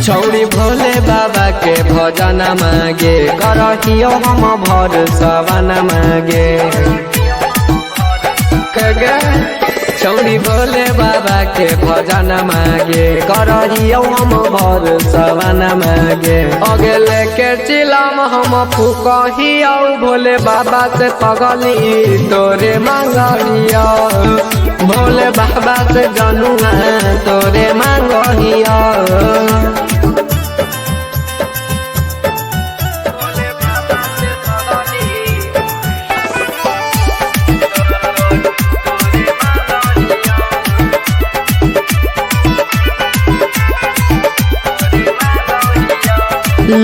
छौरी भोले बाबा के भजन मागे करहियो हम भर सवन मागे छौरी भोले बाबा के भजन मागे करहियो हम भर सवन मागे अगले के चिलम हम फुकहियो भोले बाबा से पगली तोरे मांगहियो भोले बाबा से जनुआ तोरे मांगहियो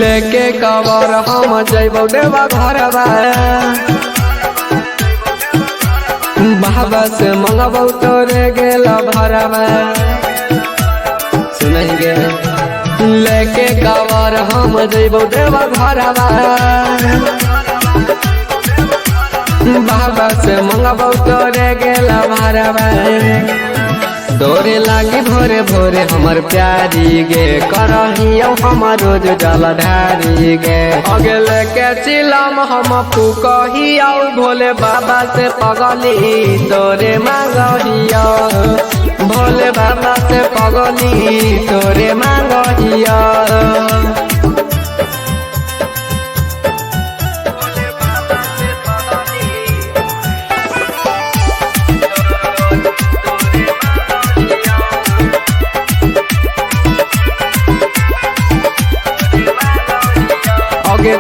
लेके कवर हम जैबो देवा घरवा बाबा से मंगबो तोरे गेल भरवा सुनेंगे लेके कवर हम जैबो देवा घरवा बाबा से मंगबो तोरे गेल भरवा तोरे लागी भोरे भोरे हमर प्यारी गे करहियो हम रोज जलधारी गे अगले के चिलम हम फुकहियो भोले बाबा से पगली तोरे मांगहियो भोले बाबा से पगली तोरे मांगहियो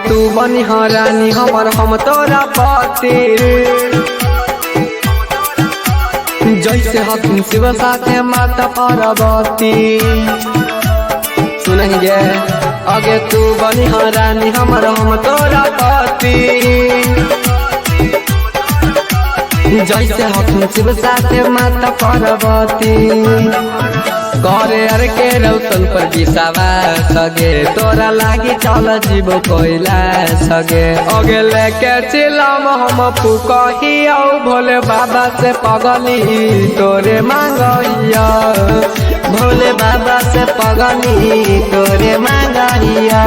तू बनी रानी हमर हम तोरा पति जैसे हथिन शिव साथे माता पार्वती सुनेंगे अगे तू बनी रानी हमर हम तोरा पति जैसे हथिन शिव साथे माता पार्वती करे अर के रौतन पर बिसावा सगे तोरा लागी चल जीव कोइला सगे अगले के चिलम हम फुकहियो भोले बाबा से पगली तोरे मांगहियो भोले बाबा से पगली तोरे मांगहियो।